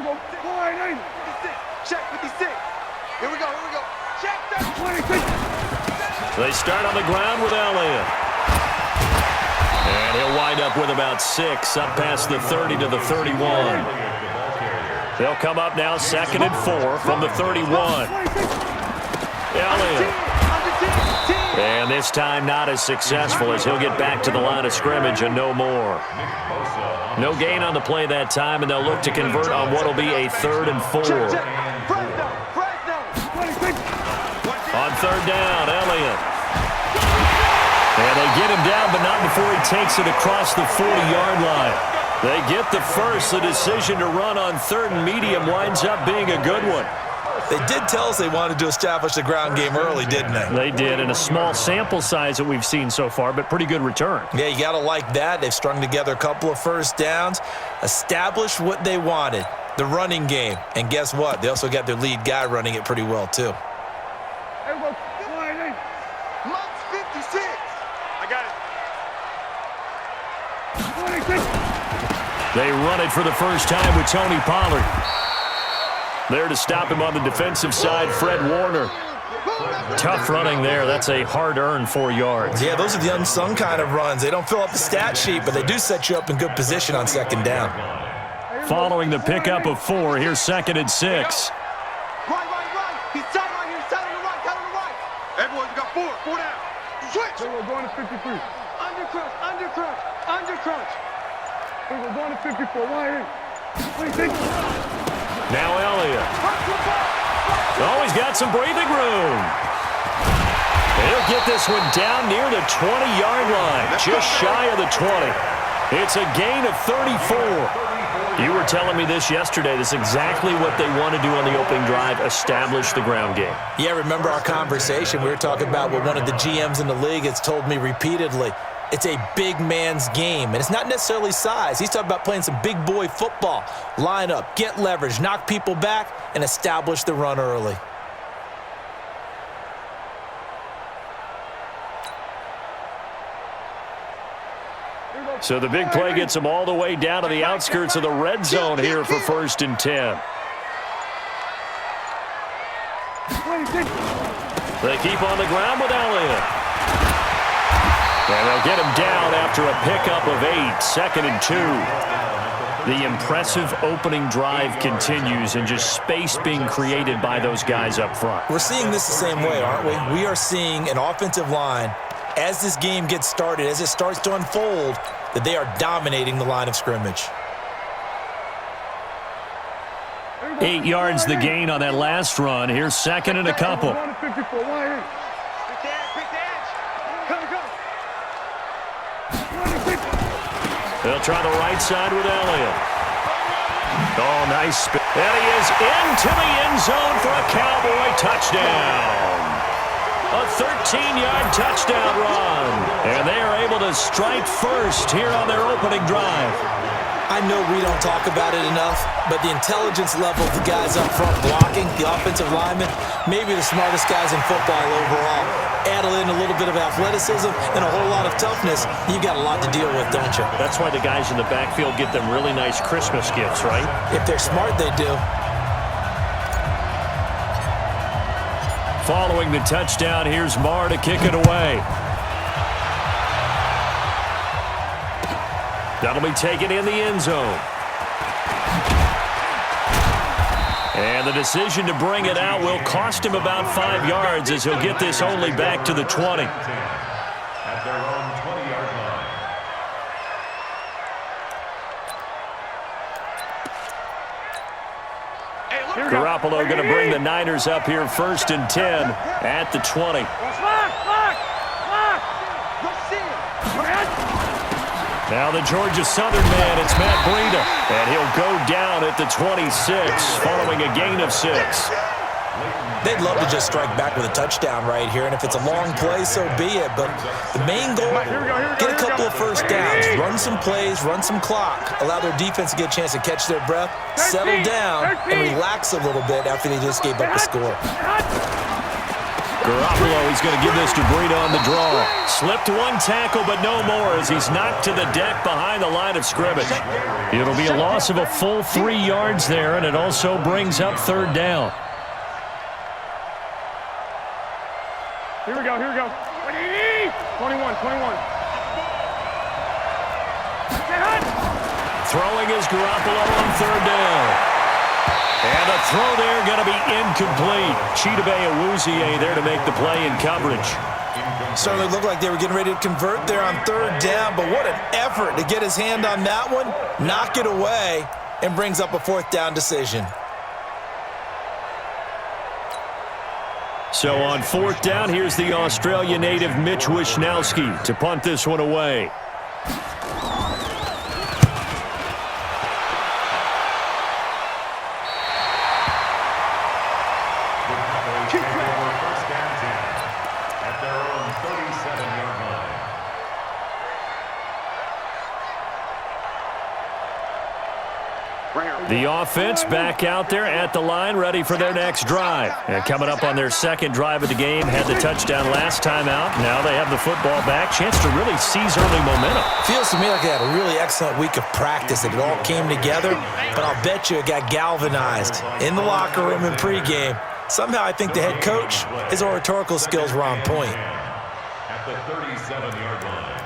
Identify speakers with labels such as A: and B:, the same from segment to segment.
A: we go. 4-8. 56. Check 56. Here we go. Check that. 26.
B: They start on the ground with Elliott. And he'll wind up with about 6, up past the 30 to the 31. They'll come up now 2nd and 4 from the 31. Elliott. And this time not as successful as he'll get back to the line of scrimmage and no more. No gain on the play that time, and they'll look to convert on what will be a 3rd and 4. On 3rd down, Elliott. And they get him down, but not before he takes it across the 40-yard line. They get the first. The decision to run on 3rd and medium winds up being a good one.
C: They did tell us they wanted to establish the ground game early, didn't they?
B: They did, in a small sample size that we've seen so far, but pretty good return.
C: Yeah, you got to like that. They've strung together a couple of first downs, established what they wanted, the running game. And guess what? They also got their lead guy running it pretty well, too.
A: Monk's 56. I got it. 26.
B: They run it for the first time with Tony Pollard. There to stop him on the defensive side, Fred Warner. Tough running there. That's a hard-earned 4 yards.
C: Yeah, those are the unsung kind of runs. They don't fill up the stat sheet, but they do set you up in good position on 2nd down.
B: Following the pickup of 4, here's 2nd and 6.
A: Right. He's tight right here. Tight on the right. Everyone, you got 4 down. Switch. We're going to 53. Undercrunch. We're going to 54. Right here. 26.
B: Now Elliott. Oh, he's got some breathing room. He'll get this one down near the 20-yard line, just shy of the 20. It's a gain of 34. You were telling me this yesterday. This is exactly what they want to do on the opening drive, establish the ground game.
C: Yeah, remember our conversation? We were talking about what one of the GMs in the league has told me repeatedly. It's a big man's game, and it's not necessarily size. He's talking about playing some big boy football. Line up, get leverage, knock people back, and establish the run early.
B: So the big play gets them all the way down to the outskirts of the red zone here for 1st and 10. They keep on the ground with Elliott. And they'll get him down after a pickup of 8, 2nd and 2. The impressive opening drive continues, and just space being created by those guys up front.
C: We're seeing this the same way, aren't we? We are seeing an offensive line, as this game gets started, as it starts to unfold, that they are dominating the line of scrimmage.
B: 8 yards the gain on that last run. Here's 2nd and a couple. They'll try the right side with Elliott. Oh, nice spin. And he is into the end zone for a Cowboy touchdown. A 13-yard touchdown run. And they are able to strike first here on their opening drive.
C: I know we don't talk about it enough, but the intelligence level of the guys up front blocking, the offensive linemen, maybe the smartest guys in football overall. Add in a little bit of athleticism and a whole lot of toughness, you've got a lot to deal with, don't you?
B: That's why the guys in the backfield get them really nice Christmas gifts, right?
C: If they're smart, they do.
B: Following the touchdown, here's Marr to kick it away. That'll be taken in the end zone. And the decision to bring it out will cost him about 5 yards, as he'll get this only back to the 20.
D: At their own 20-yard line.
B: Garoppolo going to bring the Niners up here 1st and 10 at the 20. Now the Georgia Southern man, it's Matt Breida. And he'll go down at the 26 following a gain of 6.
C: They'd love to just strike back with a touchdown right here, and if it's a long play, so be it. But the main goal, get a couple of first downs, run some plays, run some clock, allow their defense to get a chance to catch their breath, settle down, and relax a little bit after they just gave up a score.
B: Garoppolo, he's going to give this to Breida on the draw. Slipped one tackle, but no more as he's knocked to the deck behind the line of scrimmage. It'll be a loss of a full 3 yards there, and it also brings up third down.
A: Here we go. 21.
B: Throwing is Garoppolo on third down. And the throw there going to be incomplete. Chidobe Awuzie there to make the play in coverage.
C: Certainly looked like they were getting ready to convert there on third down, but what an effort to get his hand on that one, knock it away, and brings up a fourth down decision.
B: So on fourth down, here's the Australia native Mitch Wishnowsky to punt this one away. The offense back out there at the line, ready for their next drive. And coming up on their second drive of the game, had the touchdown last time out. Now they have the football back. Chance to really seize early momentum.
C: Feels to me like they had a really excellent week of practice. It all came together, but I'll bet you it got galvanized in the locker room in pregame. Somehow I think the head coach, his oratorical skills were on point.
D: At the 37-yard line.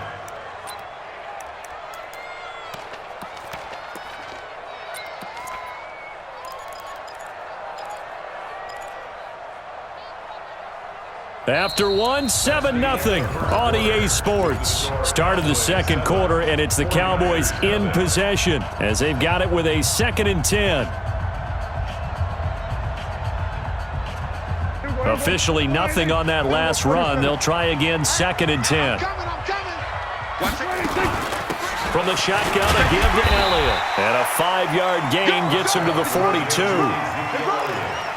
B: After one, 7-0 on EA Sports. Start of the second quarter, and it's the Cowboys in possession as they've got it with a 2nd and 10. Officially nothing on that last run. They'll try again, 2nd and 10. From the shotgun, a give to Elliott. And a 5-yard gain gets him to the 42.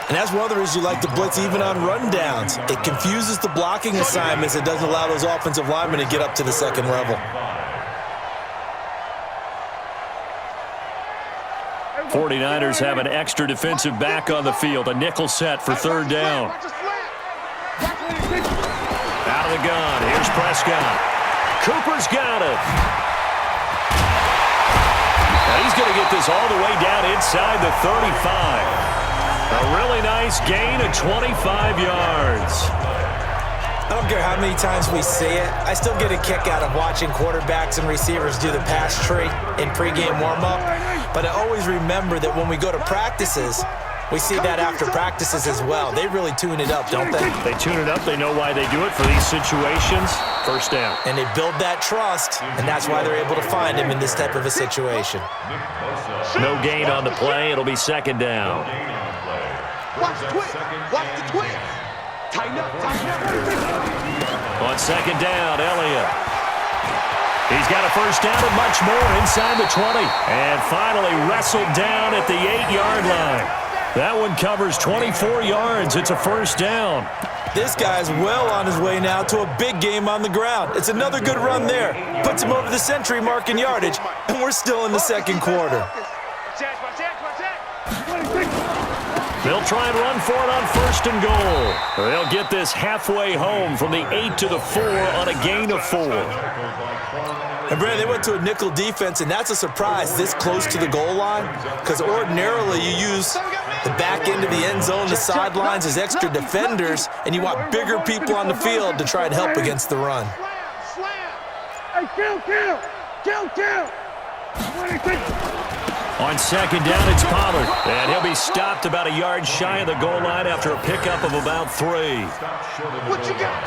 C: And that's one of the reasons you like to blitz even on rundowns. It confuses the blocking assignments. It doesn't allow those offensive linemen to get up to the second level.
B: 49ers have an extra defensive back on the field. A nickel set for third down. Out of the gun. Here's Prescott. Cooper's got it. And he's going to get this all the way down inside the 35. A really nice gain of 25 yards.
C: I don't care how many times we see it. I still get a kick out of watching quarterbacks and receivers do the pass tree in pregame warm-up. But I always remember that when we go to practices, we see that after practices as well. They really tune it up, don't they?
B: They tune it up. They know why they do it for these situations. First down.
C: And they build that trust, and that's why they're able to find him in this type of a situation.
B: No gain on the play. It'll be 2nd down.
A: Watch the twist. Watch the twist. Tighten up.
B: On 2nd down, Elliott. He's got a first down and much more inside the 20. And finally wrestled down at the 8-yard line. That one covers 24 yards. It's a first down.
C: This guy's well on his way now to a big game on the ground. It's another good run there. Puts him over the century mark in yardage, and we're still in the second quarter.
B: They'll try and run for it on 1st and goal. They'll get this halfway home from the 8 to the 4 on a gain of 4.
C: And, Brandon, they went to a nickel defense, and that's a surprise this close to the goal line because ordinarily you use the back end of the end zone, the sidelines as extra defenders, and you want bigger people on the field to try and help against the run.
A: Hey, kill.
B: On 2nd down, it's Pollard. And he'll be stopped about a yard shy of the goal line after a pickup of about 3.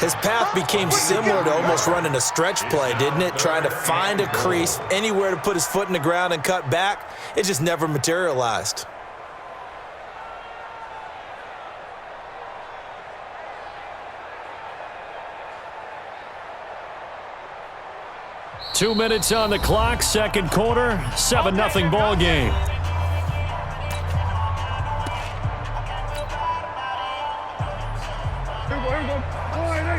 C: His path became similar to almost running a stretch play, didn't it? Trying to find a crease, anywhere to put his foot in the ground and cut back. It just never materialized.
B: Two minutes on the clock, second quarter, 7-0 ball game.
A: Here we go.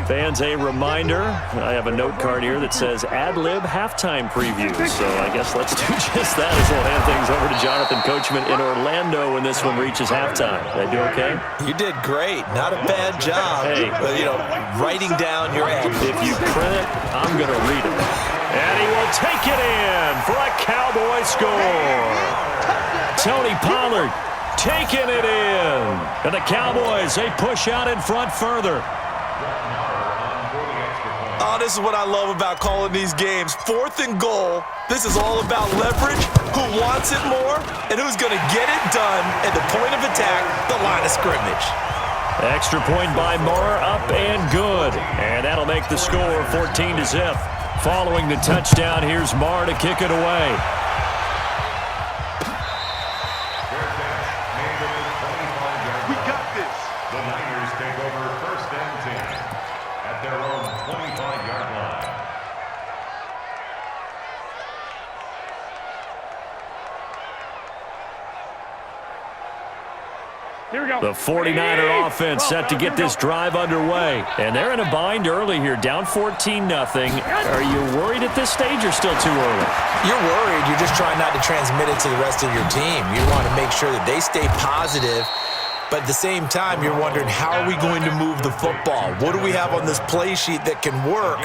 B: Fans, a reminder, I have a note card here that says ad-lib halftime preview. So I guess let's do just that as we'll hand things over to Jonathan Coachman in Orlando when this one reaches halftime. Did I do okay?
C: You did great. Not a bad job.
B: Hey.
C: But, writing down your ad.
B: If you print it, I'm going to read it. And he will take it in for a Cowboy score. Tony Pollard taking it in. And the Cowboys, they push out in front further.
C: Oh, this is what I love about calling these games. 4th and goal. This is all about leverage, who wants it more, and who's going to get it done at the point of attack, the line of scrimmage.
B: Extra point by Moore, up and good. And that'll make the score 14-0. Following the touchdown, here's Moore to kick it away.
A: We got this.
D: The Niners take over 1st and 10 at their own 25-yard line.
A: Here we go.
B: The 49er offense set to get this drive underway. And they're in a bind early here, down 14-0. Are you worried at this stage or still too early?
C: You're worried. You're just trying not to transmit it to the rest of your team. You want to make sure that they stay positive. But at the same time, you're wondering, how are we going to move the football? What do we have on this play sheet that can work?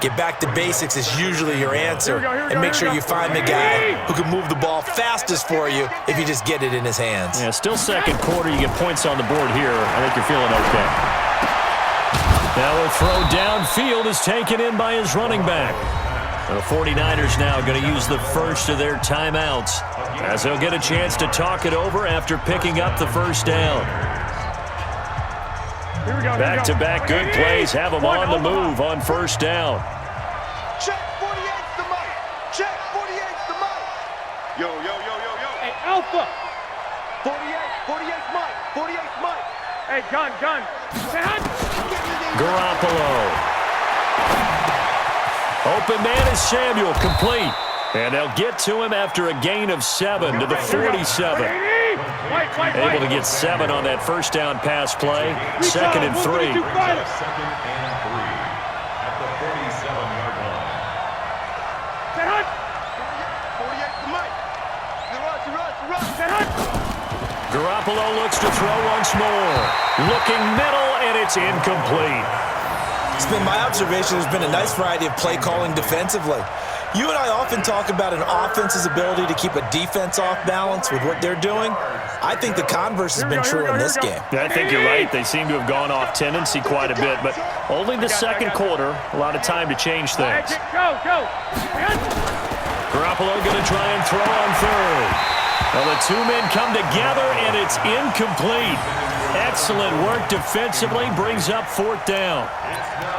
C: Get back to basics is usually your answer. And make sure you find the guy who can move the ball fastest for you if you just get it in his hands.
B: Yeah, still second quarter. You get points on the board here. I think you're feeling okay. Now a throw downfield is taken in by his running back. The 49ers now going to use the first of their timeouts as they'll get a chance to talk it over after picking up the first down. Back-to-back good plays have them on the move on first down.
A: Check 48's the mic. Check 48's the mic. Yo.
E: Hey, Alpha.
A: 48's mic. 48's mic.
E: Hey, gun.
B: Garoppolo. Open man is Samuel, complete. And they'll get to him after a gain of 7 to the 47. Able to get 7 on that first down pass play. 2nd and 3.
D: 2nd and 3 at the 47-yard line.
A: 48's the mic. Rush.
B: Garoppolo looks to throw once more. Looking middle, and it's incomplete.
C: It's been my observation there's been a nice variety of play calling defensively. You and I often talk about an offense's ability to keep a defense off balance with what they're doing. I think the converse has been true in this game.
B: I think you're right. They seem to have gone off tendency quite a bit, but only the second quarter, a lot of time to change things.
E: Go.
B: Garoppolo going to try and throw on third. Well, the two men come together, and it's incomplete. Excellent work defensively, brings up 4th down.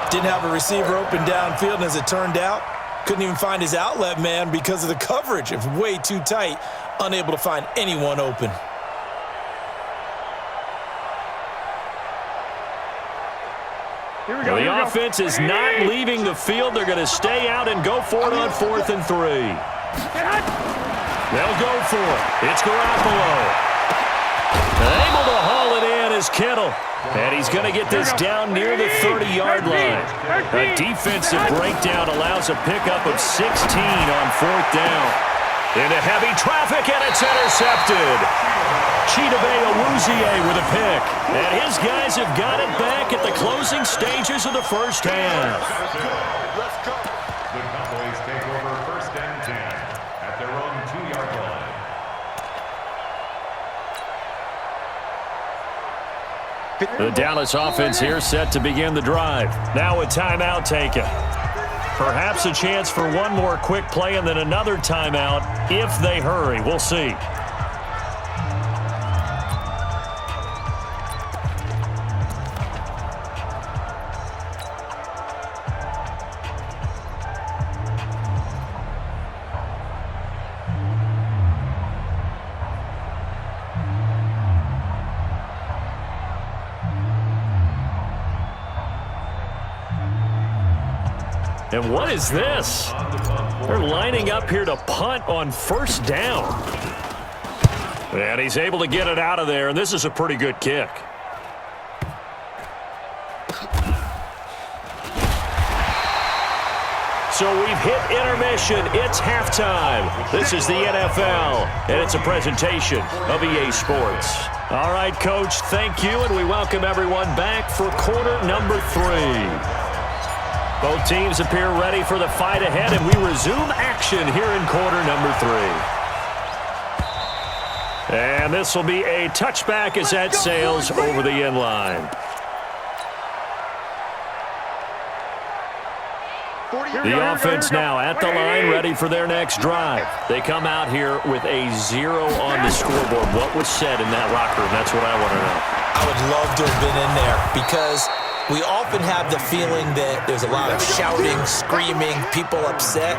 C: Didn't have a receiver open downfield, and as it turned out, couldn't even find his outlet man because of the coverage. It was way too tight, unable to find anyone open.
B: Well, the offense is not leaving the field. They're going to stay out and go for it on 4th and 3. They'll go for it. It's Garoppolo. Able to haul it in is Kittle. And he's going to get this down near the 30-yard line. A defensive breakdown allows a pickup of 16 on 4th down. Into heavy traffic, and it's intercepted. Chidobe Awuzie with a pick. And his guys have got it back at the closing stages of the first half.
A: Let's go.
D: The Cowboys take over 1st and 10 at their own 2-yard line.
B: The Dallas offense here set to begin the drive. Now a timeout taken. Perhaps a chance for one more quick play and then another timeout if they hurry. We'll see. And what is this? They're lining up here to punt on first down. And he's able to get it out of there, and this is a pretty good kick. So we've hit intermission. It's halftime. This is the NFL, and it's a presentation of EA Sports. All right, Coach, thank you, and we welcome everyone back for quarter number 3. Both teams appear ready for the fight ahead, and we resume action here in quarter number 3. And this will be a touchback as that sails over the end line. The offense now at the line, ready for their next drive. They come out here with a 0 on the scoreboard. What was said in that locker room? That's what I want to know.
C: I would love to have been in there because we often have the feeling that there's a lot of shouting, screaming, people upset.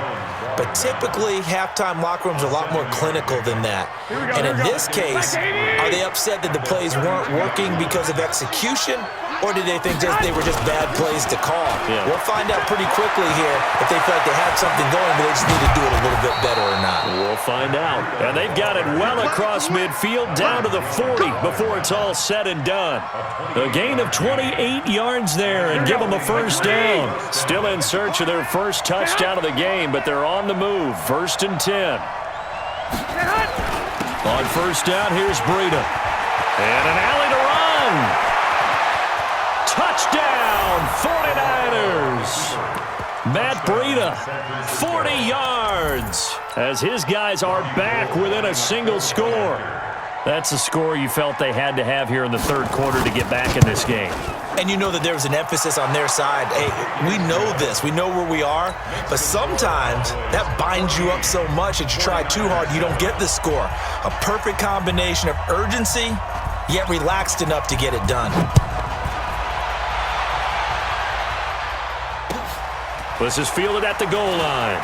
C: But typically, halftime locker rooms are a lot more clinical than that. And in this case, are they upset that the plays weren't working because of execution? Or did they think they were just bad plays to call? Yeah. We'll find out pretty quickly here if they feel like they had something going, but they just need to do it a little bit better or not.
B: We'll find out. And they've got it well across midfield, down to the 40 before it's all said and done. A gain of 28 yards there and give them a first down. Still in search of their first touchdown of the game, but they're on the move. 1st and 10. On first down, here's Breida. And an alley to run. Touchdown, 49ers. Matt Breida, 40 yards, as his guys are back within a single score. That's a score you felt they had to have here in the third quarter to get back in this game.
C: And you know that there was an emphasis on their side. Hey, we know this. We know where we are. But sometimes that binds you up so much that you try too hard, you don't get the score. A perfect combination of urgency, yet relaxed enough to get it done.
B: This is fielded at the goal line.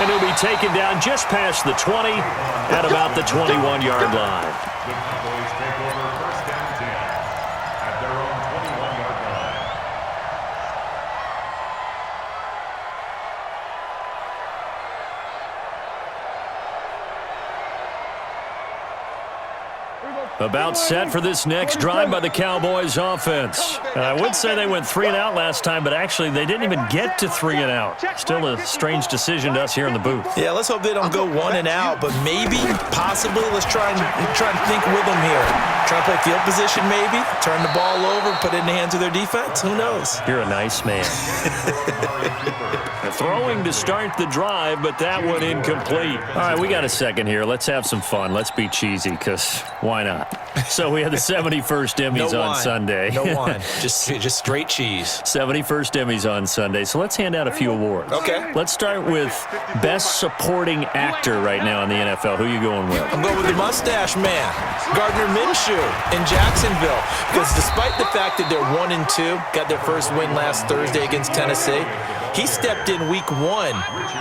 B: And he'll be taken down just past the 20 at about the 21-yard line.
D: The Cowboys take over 1st and 10 at their own 21-yard line.
B: About set for this next drive by the Cowboys offense. And I would say they went 3 and out last time, but actually they didn't even get to 3 and out. Still a strange decision to us here in the booth.
C: Yeah, let's hope they don't go 1 and out, but maybe, possibly, let's try and think with them here. Try to play field position maybe, turn the ball over, put it in the hands of their defense. Who knows?
B: You're a nice man. Throwing to start the drive, but that one incomplete. All right, we got a second here. Let's have some fun. Let's be cheesy, because why not? So we had the 71st Emmys on Sunday.
C: No wine. Just straight cheese.
B: 71st Emmys on Sunday. So let's hand out a few awards.
C: Okay.
B: Let's start with Best Supporting Actor right now in the NFL. Who are you going with?
C: I'm going with the Mustache Man, Gardner Minshew in Jacksonville. Because despite the fact that they're 1 and 2, got their first win last Thursday against Tennessee, he stepped in week 1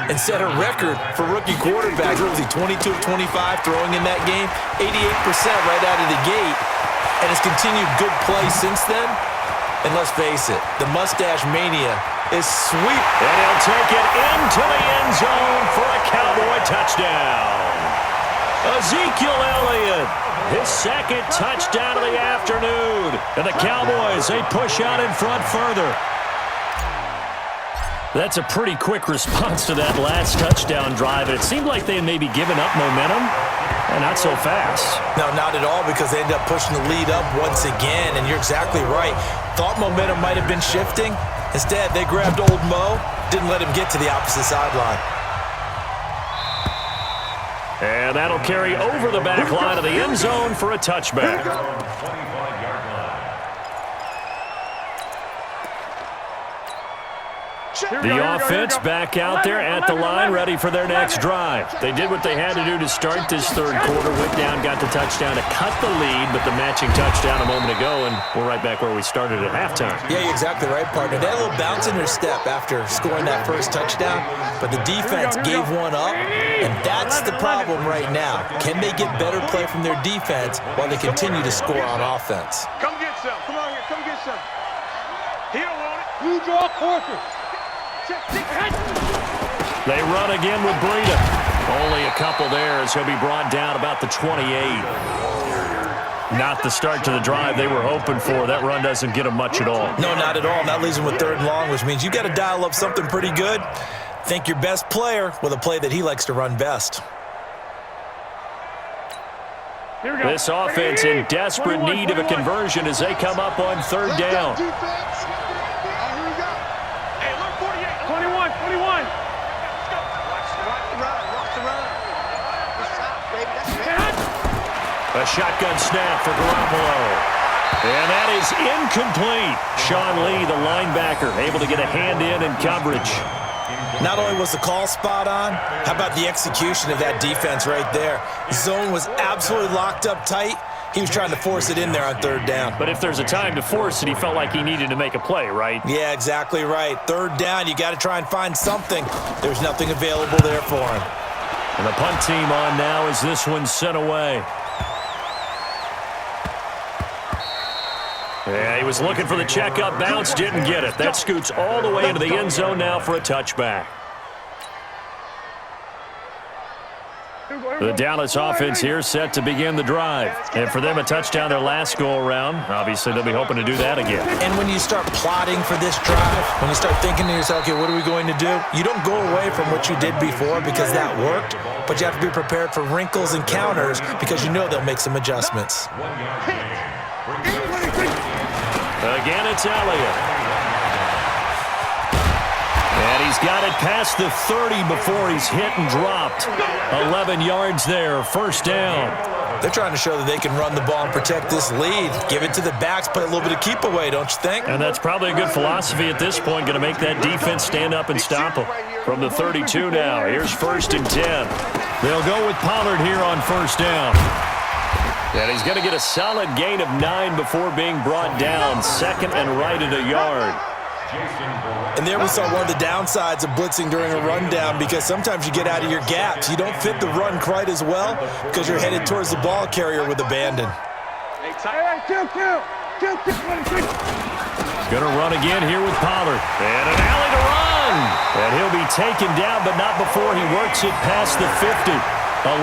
C: and set a record for rookie quarterbacks. What was he, 22 of 25 throwing in that game? 88% right out of the gate. And has continued good play since then. And let's face it, the Mustache Mania is sweet.
B: And he'll take it into the end zone for a Cowboy touchdown. Ezekiel Elliott, his second touchdown of the afternoon. And the Cowboys, they push out in front further. That's a pretty quick response to that last touchdown drive. It seemed like they had maybe given up momentum, and not so fast.
C: No, not at all, because they ended up pushing the lead up once again, and you're exactly right. Thought momentum might have been shifting. Instead, they grabbed old Mo, didn't let him get to the opposite sideline.
B: And that'll carry over the back line of the end zone for a touchback. The offense back out there at the line, ready for their next drive. They did what they had to do to start this third quarter. Went down, got the touchdown to cut the lead, but the matching touchdown a moment ago, and we're right back where we started at halftime.
C: Yeah, you're exactly right, partner. They had a little bounce in their step after scoring that first touchdown, but the defense gave one up, and that's the problem right now. Can they get better play from their defense while they continue to score on offense?
A: Come get some. Come on here. Come get some. He don't want it.
E: You draw quarters.
B: They run again with Breida. Only a couple there as he'll be brought down about the 28. Not the start to the drive they were hoping for. That run doesn't get them much at all.
C: No, not at all. That leaves them with 3rd and long, which means you got to dial up something pretty good. Think your best player with a play that he likes to run best.
B: This offense in desperate need of a conversion as they come up on 3rd down. A shotgun snap for Garoppolo. And that is incomplete. Sean Lee, the linebacker, able to get a hand in coverage.
C: Not only was the call spot on, how about the execution of that defense right there? Zone was absolutely locked up tight. He was trying to force it in there on 3rd down.
B: But if there's a time to force it, he felt like he needed to make a play, right?
C: Yeah, exactly right. 3rd down, you got to try and find something. There's nothing available there for him.
B: And the punt team on now as this one's sent away. Yeah, he was looking for the checkup bounce, didn't get it. That scoots all the way into the end zone now for a touchback. The Dallas offense here set to begin the drive. And for them, a touchdown their last go-around. Obviously, they'll be hoping to do that again.
C: And when you start plotting for this drive, when you start thinking to yourself, okay, what are we going to do? You don't go away from what you did before because that worked, but you have to be prepared for wrinkles and counters because you know they'll make some adjustments.
B: Again, it's Elliott. And he's got it past the 30 before he's hit and dropped. 11 yards there, 1st down.
C: They're trying to show that they can run the ball and protect this lead. Give it to the backs, play a little bit of keep away, don't you think?
B: And that's probably a good philosophy at this point, going to make that defense stand up and stop them. From the 32 now, here's 1st and 10. They'll go with Pollard here on 1st down. And he's going to get a solid gain of 9 before being brought down. 2nd and right at a yard.
C: And there we saw one of the downsides of blitzing during a rundown because sometimes you get out of your gaps. You don't fit the run quite as well because you're headed towards the ball carrier with abandon.
B: Going to run again here with Pollard. And an alley to run. And he'll be taken down, but not before he works it past the 50.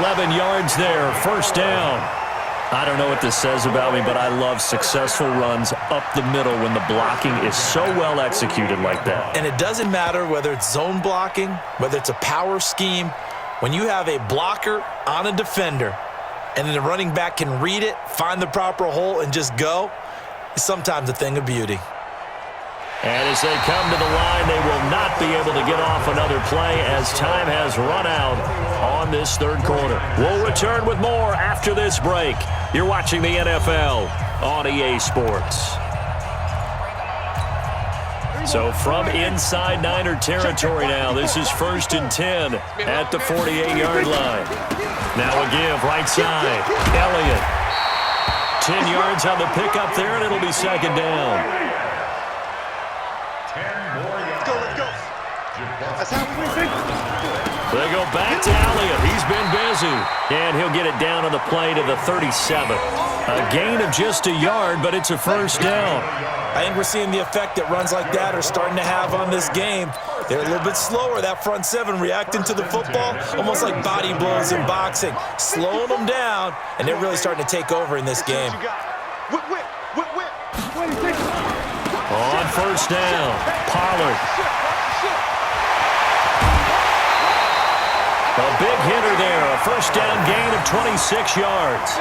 B: 11 yards there, 1st down. I don't know what this says about me, but I love successful runs up the middle when the blocking is so well executed like that.
C: And it doesn't matter whether it's zone blocking, whether it's a power scheme. When you have a blocker on a defender and then the running back can read it, find the proper hole, and just go, it's sometimes a thing of beauty.
B: And as they come to the line, they will not be able to get off another play as time has run out on this 3rd quarter. We'll return with more after this break. You're watching the NFL on EA Sports. So from inside Niner territory now, this is 1st and 10 at the 48-yard line. Now a give right side. Elliott. 10 yards on the pickup there, and it'll be 2nd down. They go back to Elliott. He's been busy. And he'll get it down on the play to the 37. A gain of just a yard, but it's a 1st down.
C: I think we're seeing the effect that runs like that are starting to have on this game. They're a little bit slower, that front 7 reacting to the football, almost like body blows in boxing, slowing them down, and they're really starting to take over in this game.
B: On 1st down, Pollard. A big hitter there, a 1st down gain of 26 yards.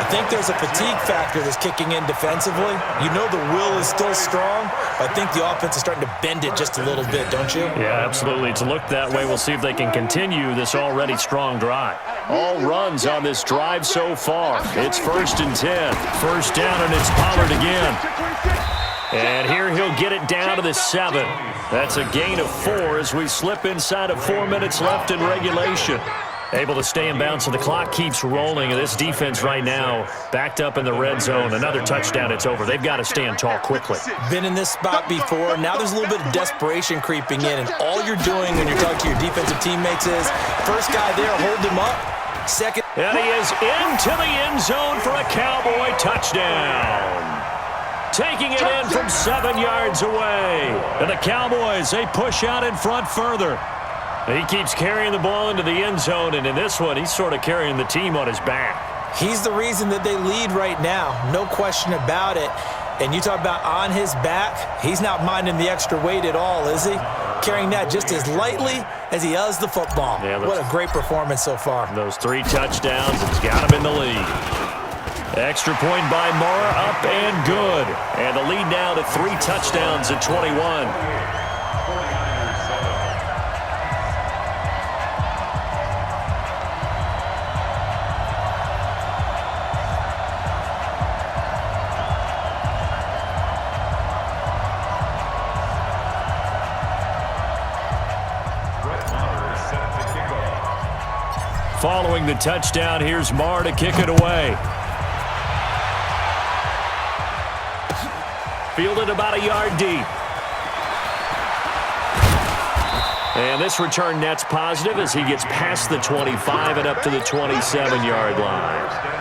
C: I think there's a fatigue factor that's kicking in defensively. You know the will is still strong, but I think the offense is starting to bend it just a little bit, don't you?
B: Yeah, absolutely. It's looked that way. We'll see if they can continue this already strong drive. All runs on this drive so far. It's 1st and 10. 1st down, and it's Pollard again. And here he'll get it down to the 7. That's a gain of 4 as we slip inside of 4 minutes left in regulation. Able to stay in bounds, so the clock keeps rolling. And this defense right now backed up in the red zone. Another touchdown, it's over. They've got to stand tall quickly.
C: Been in this spot before. Now there's a little bit of desperation creeping in. And all you're doing when you're talking to your defensive teammates is, first guy there, hold him up. Second.
B: And he is into the end zone for a Cowboy touchdown. Taking it in from 7 yards away. And the Cowboys, they push out in front further. He keeps carrying the ball into the end zone, and in this one, he's sort of carrying the team on his back.
C: He's the reason that they lead right now. No question about it. And you talk about on his back, he's not minding the extra weight at all, is he? Carrying that just as lightly as he does the football. Yeah, what a great performance so far.
B: Those 3 touchdowns, it's got him in the lead. Extra point by Mara, up and good. And the lead now to 3 touchdowns at 21. Following the touchdown, here's Marr to kick it away. Fielded about a yard deep. And this return net's positive as he gets past the 25 and up to the 27-yard line.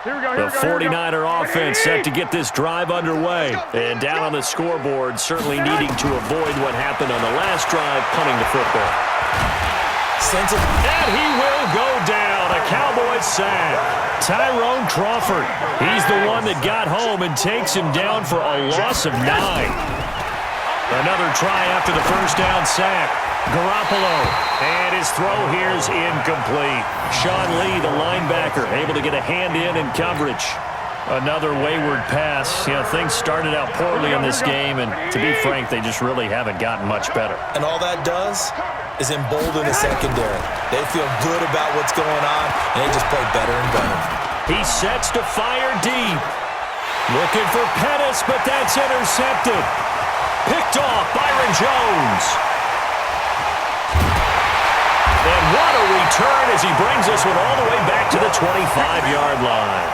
B: The 49er offense set to get this drive underway. And down on the scoreboard, certainly needing to avoid what happened on the last drive, punting the football. And he will go down. A Cowboys sack. Tyrone Crawford. He's the one that got home and takes him down for a loss of 9. Another try after the first down sack. Garoppolo. And his throw here's incomplete. Sean Lee, the linebacker, able to get a hand in coverage. Another wayward pass. Yeah, things started out poorly in this game, and to be frank, they just really haven't gotten much better.
C: And all that does is embolden the secondary. They feel good about what's going on, and they just play better and better.
B: He sets to fire deep. Looking for Pettis, but that's intercepted. Picked off Byron Jones. And what a return as he brings us all the way back to the 25-yard line.